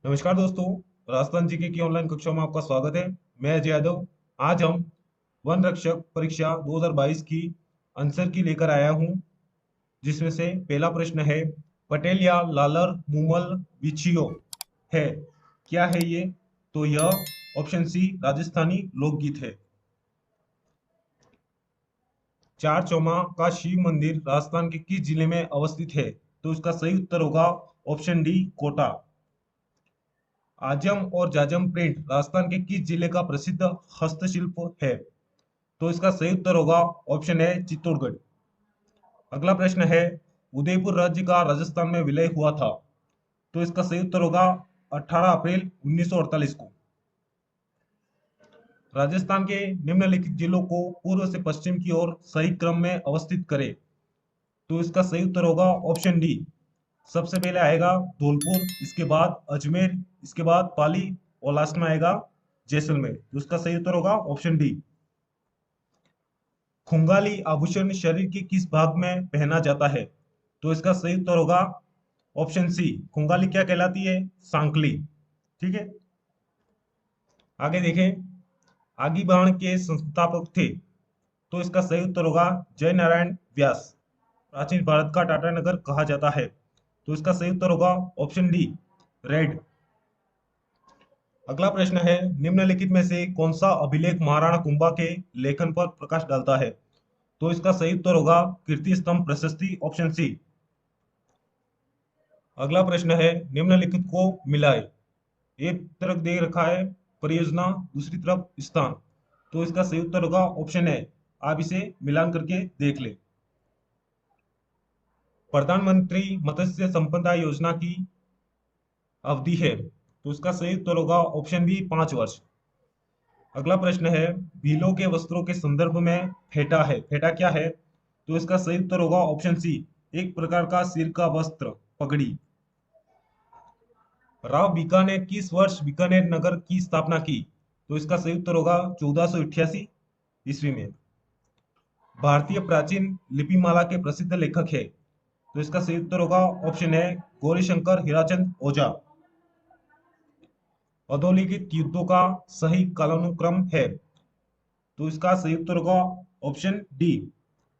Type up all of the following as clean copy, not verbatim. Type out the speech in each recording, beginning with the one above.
नमस्कार दोस्तों। राजस्थान जीके की ऑनलाइन कक्षा में आपका स्वागत है। मैं अजय यादव। आज हम वन रक्षक परीक्षा 2022 की आंसर की लेकर आया हूं, जिसमें से पहला प्रश्न है, पटेल या लालर मुमल बिछियो है, क्या है ये? तो यह ऑप्शन सी राजस्थानी लोकगीत है। चार चौमा का शिव मंदिर राजस्थान के किस जिले में अवस्थित है? तो इसका सही उत्तर होगा ऑप्शन डी कोटा। आजम और जाजम प्रिंट राजस्थान के किस जिले का प्रसिद्ध हस्तशिल्प है? तो इसका सही उत्तर होगा ऑप्शन है चित्तौड़गढ़। अगला प्रश्न है, उदयपुर राज्य का राजस्थान में विलय हुआ था। तो इसका सही उत्तर होगा 18 अप्रैल 1948 को। राजस्थान के निम्नलिखित जिलों को पूर्व से पश्चिम की ओर सही क्रम में अवस्थित करें। तो इसका सही उत्तर होगा ऑप्शन डी। सबसे पहले आएगा धौलपुर, इसके बाद अजमेर, इसके बाद पाली और लास्ट में आएगा जैसलमेर। तो इसका सही उत्तर होगा ऑप्शन डी। खुंगाली आभूषण शरीर के किस भाग में पहना जाता है? तो इसका सही उत्तर होगा ऑप्शन सी। खुंगाली क्या कहलाती है? सांकली। ठीक है, आगे देखें। आगी बाण के संस्थापक थे। तो इसका सही उत्तर होगा जय नारायण व्यास। प्राचीन भारत का टाटा नगर कहा जाता है। तो इसका सही उत्तर होगा ऑप्शन डी रेड। अगला प्रश्न है, निम्नलिखित में से कौन सा अभिलेख महाराणा कुंभा के लेखन पर प्रकाश डालता है? तो इसका सही उत्तर होगा कीर्ति स्तंभ प्रशस्ति, ऑप्शन सी। अगला प्रश्न है, निम्नलिखित को मिलाए। एक तरफ दे रखा है परियोजना, दूसरी तरफ स्थान। तो इसका सही उत्तर होगा ऑप्शन है। आप इसे मिलान करके देख ले। प्रधानमंत्री मत्स्य संपदा योजना की अवधि है। तो इसका सही उत्तर होगा ऑप्शन बी 5 वर्ष। अगला प्रश्न है, भीलों के वस्त्रों के संदर्भ में फेटा है, फेटा क्या है? तो इसका सही उत्तर होगा ऑप्शन सी, एक प्रकार का सिर का वस्त्र, पगड़ी। राव बीकानेर किस वर्ष बीकानेर नगर की स्थापना की? तो इसका सही उत्तर होगा 1488 ईस्वी में। भारतीय प्राचीन लिपिमाला के प्रसिद्ध लेखक है। तो इसका सही उत्तर होगा ऑप्शन है गौरीशंकर हीराचंद ओझा। अधोलिखित युद्धों का सही कालानुक्रम है। तो इसका सही उत्तर होगा ऑप्शन डी।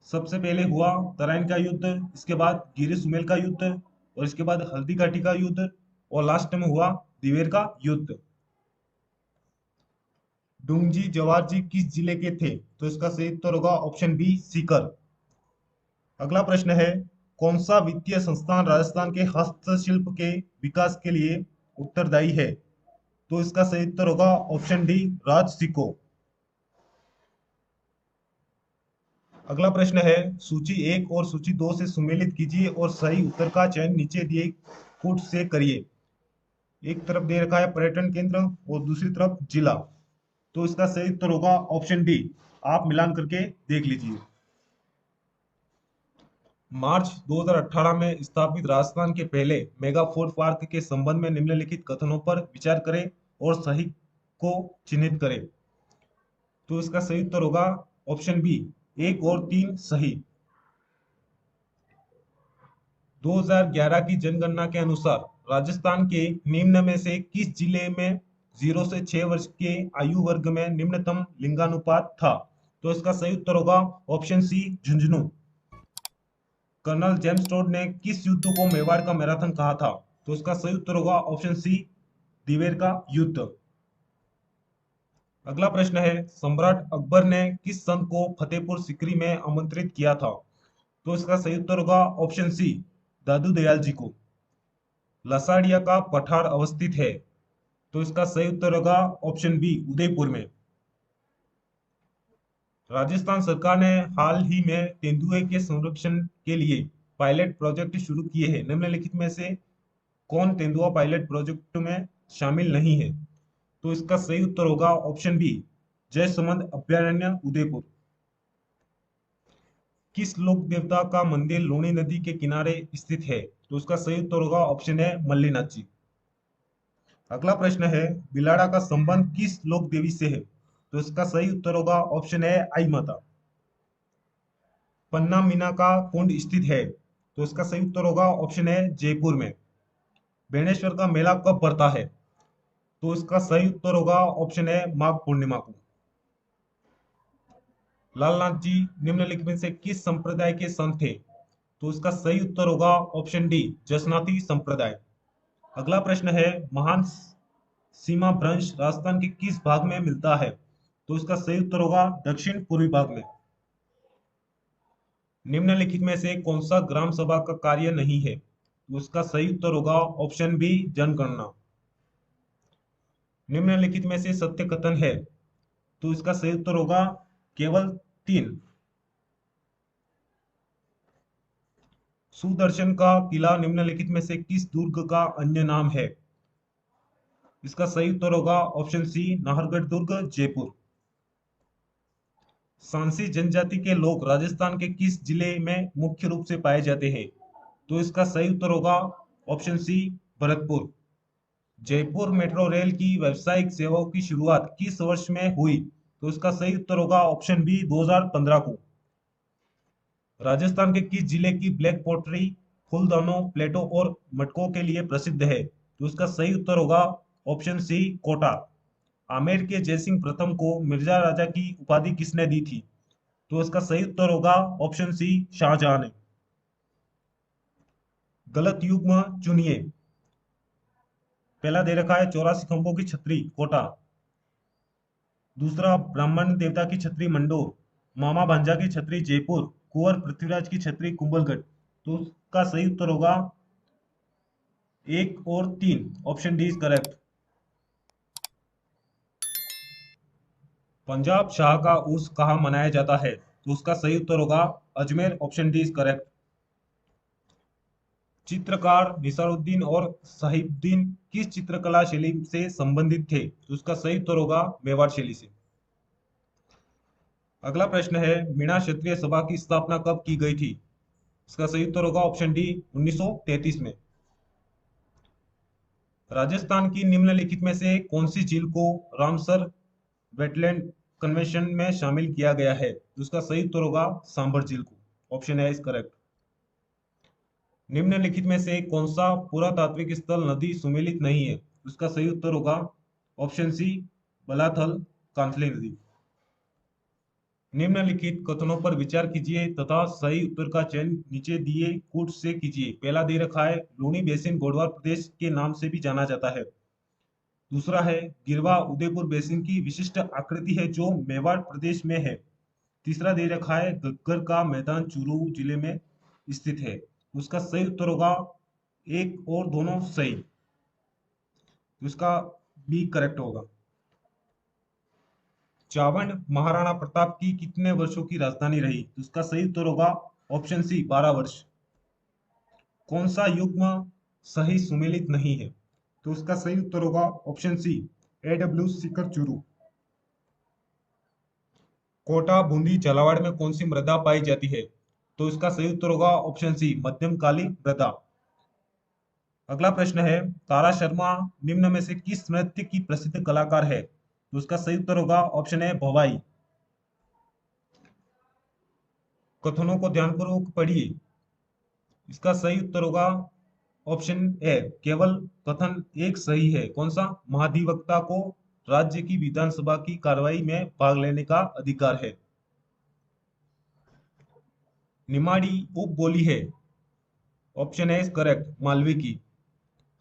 सबसे पहले हुआ तराइन का युद्ध, इसके बाद गिरी सुमेल का युद्ध, और इसके बाद हल्दी घाटी का युद्ध, और लास्ट में हुआ दिवेर का युद्ध। डुंगजी जवाहर जी किस जिले के थे? तो इसका सही उत्तर होगा ऑप्शन बी सीकर। अगला प्रश्न है, कौन सा वित्तीय संस्थान राजस्थान के हस्तशिल्प के विकास के लिए उत्तरदायी है? तो इसका सही उत्तर होगा ऑप्शन डी राज सिको। अगला प्रश्न है, सूची 1 और सूची 2 से सुमेलित कीजिए और सही उत्तर का चयन नीचे दिए कोट से करिए। एक तरफ दे रखा है पर्यटन केंद्र और दूसरी तरफ जिला। तो इसका सही उत्तर होगा ऑप्शन डी। आप मिलान करके देख लीजिए। मार्च 2018 में स्थापित राजस्थान के पहले मेगा फूड पार्क के संबंध में निम्नलिखित कथनों पर विचार करें और सही को चिन्हित करें। तो इसका सही उत्तर होगा ऑप्शन बी, 1 और 3 सही। 2011 की जनगणना के अनुसार राजस्थान के निम्न में से किस जिले में 0 से 6 वर्ष के आयु वर्ग में निम्नतम लिंगानुपात था? तो इसका सही उत्तर होगा option C Jhunjhunu. Colonel James Tod ने किस युद्ध को मेवाड़ का मैराथन कहा था? तो इसका सही उत्तर होगा ऑप्शन सी दिवेर का युद्ध। अगला प्रश्न है, सम्राट अकबर ने किस संत को फतेहपुर सीकरी में आमंत्रित किया था? तो इसका सही उत्तर होगा ऑप्शन सी दादू दयाल जी को। लसाड़िया का पठार अवस्थित है। तो इसका सही उत्तर होगा ऑप्शन बी उदयपुर में। राजस्थान सरकार ने हाल ही में तेंदुए के संरक्षण के लिए पायलट प्रोजेक्ट शुरू किए हैं। निम्नलिखित में से कौन तेंदुआ पायलट प्रोजेक्ट में शामिल नहीं है? तो इसका सही उत्तर होगा ऑप्शन बी जयसमंद अभयारण्य उदयपुर। किस लोक देवता का मंदिर लूणी नदी के किनारे स्थित है? तो उसका सही उत्तर होगा ऑप्शन है मल्लीनाथ जी। अगला प्रश्न है, बिलाड़ा का संबंध किस लोक देवी से है? तो इसका सही उत्तर होगा ऑप्शन है आई माता। पन्ना मीना का कुंड स्थित है। तो इसका सही उत्तर होगा ऑप्शन है जयपुर में। बेणेश्वर का मेला कब पड़ता है? तो इसका सही उत्तर होगा ऑप्शन है माघ पूर्णिमा को। लालनाथ जी निम्नलिखित में से किस संप्रदाय के संत थे? तो इसका सही उत्तर होगा ऑप्शन डी जसनाती संप्रदाय। अगला प्रश्न है, महान सीमा भ्रंश राजस्थान के किस भाग में मिलता है? तो इसका सही उत्तर होगा दक्षिण पूर्वी भाग में। निम्नलिखित में से कौन सा ग्राम सभा का कार्य नहीं है? तो इसका सही उत्तर होगा ऑप्शन बी जनगणना। निम्नलिखित में से सत्य कथन है? तो इसका सही उत्तर होगा केवल 3। सुदर्शन का किला निम्नलिखित में से किस दुर्ग का अन्य नाम है? इसका सही उत्तर होगा ऑप्शन सी नाहरगढ़ दुर्ग जयपुर। सांसी जनजाति के लोग राजस्थान के किस जिले में मुख्य रूप से पाए जाते हैं? तो इसका सही उत्तर होगा option C Bharatpur. Jaipur metro rail की व्यावसायिक सेवाओं की शुरुआत किस वर्ष में हुई? तो इसका सही उत्तर होगा ऑप्शन बी 2015 को। राजस्थान के किस जिले की ब्लैक पॉटरी फूलदानों, प्लेटों और मटकों के लिए प्रसिद्ध है? तो इसका सही उत्तर होगा ऑप्शन सी कोटा। आमेर के जयसिंह प्रथम को मिर्जा राजा की उपाधि किसने दी थी? तो इसका सही उत्तर होगा ऑप्शन सी शाहजहां ने। गलत युग्म चुनिए। पहला दे रखा है 84 खंभों की छतरी कोटा। दूसरा ब्राह्मण देवता की छतरी मंडोर। मामा भांजा की छतरी जयपुर। कुंवर पृथ्वीराज की छतरी कुंभलगढ़। तो उसका सही उत्तर होगा 1 और 3, option D is correct. Punjab Shah का उर्स कहाँ मनाया जाता है? तो उसका सही उत्तर होगा Ajmer, option D is correct. चित्रकार निसारुद्दीन और साहिबुद्दीन किस चित्रकला शैली से संबंधित थे? तो उसका सही उत्तर होगा मेवाड़ शैली से। अगला प्रश्न है, मीणा क्षत्रिय सभा की स्थापना कब की गई थी? इसका सही उत्तर होगा ऑप्शन डी 1933 में। राजस्थान की निम्नलिखित में से कौन सी झील को रामसर वेटलैंड कन्वेंशन में शामिल किया गया है? उसका सही उत्तर होगा सांभर झील को, ऑप्शन है इज करेक्ट। निम्नलिखित में से कौन सा पुरातात्विक स्थल नदी सुमेलित नहीं है? उसका सही उत्तर होगा ऑप्शन सी बलाथल कांथली नदी। निम्नलिखित कथनों पर विचार कीजिए तथा सही उत्तर का चयन नीचे दिए कूट से कीजिए। पहला दे रखा है लूनी बेसिन गोडवार प्रदेश के नाम से भी जाना जाता है। दूसरा है गिरवा उदयपुर बेसिन की विशिष्ट आकृति है जो मेवाड़ प्रदेश में है। तीसरा दे रखा है गग्गर का मैदान चूरू जिले में स्थित है। उसका सही उत्तर होगा 1 और 2 सही। उसका बी करेक्ट होगा। चावंड महाराणा प्रताप की कितने वर्षों की राजधानी रही? उसका सही उत्तर होगा ऑप्शन सी 12 वर्ष। कौन सा युग्म सही सुमेलित नहीं है? तो उसका सही उत्तर होगा option C AW Sikar Churu. Kota Bundi Jhalawar में कौन सी मृदा पाई जाती है? तो इसका सही उत्तर होगा ऑप्शन सी मध्यमकालीन मृदा। अगला प्रश्न है, तारा शर्मा निम्न में से किस नृत्य की प्रसिद्ध कलाकार है? तो उसका सही उत्तर होगा ऑप्शन है भवाई। कथनों को ध्यानपूर्वक पढ़िए। इसका सही उत्तर होगा ऑप्शन ए केवल कथन एक सही है। कौन सा? महाधिवक्ता को राज्य की विधानसभा की कार्रवाई में भाग लेने का अधिकार है। निमाड़ी उप बोली है, ऑप्शन ए करेक्ट मालवी की।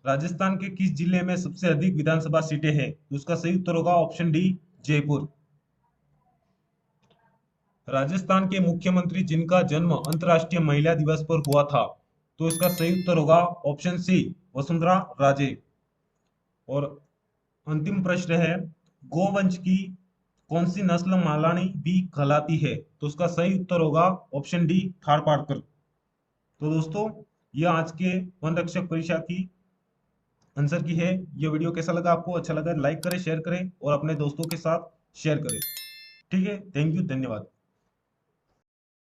राजस्थान के किस जिले में सबसे अधिक विधानसभा सीटें हैं? तो उसका सही उत्तर होगा ऑप्शन डी जयपुर। राजस्थान के मुख्यमंत्री जिनका जन्म अंतर्राष्ट्रीय महिला दिवस पर हुआ था? तो इसका सही उत्तर होगा ऑप्शन सी वसुंधरा राजे। और अंतिम प्रश्न है, गोवंश की कौन सी नस्ल मालानी भी कहलाती है? तो उसका सही उत्तर होगा ऑप्शन डी थारपारकर। तो दोस्तों, ये आज के वन रक्षक परीक्षा की आंसर की है। ये वीडियो कैसा लगा आपको? अच्छा लगा लाइक करें, शेयर करें और अपने दोस्तों के साथ शेयर करें। ठीक है, थैंक यू, धन्यवाद।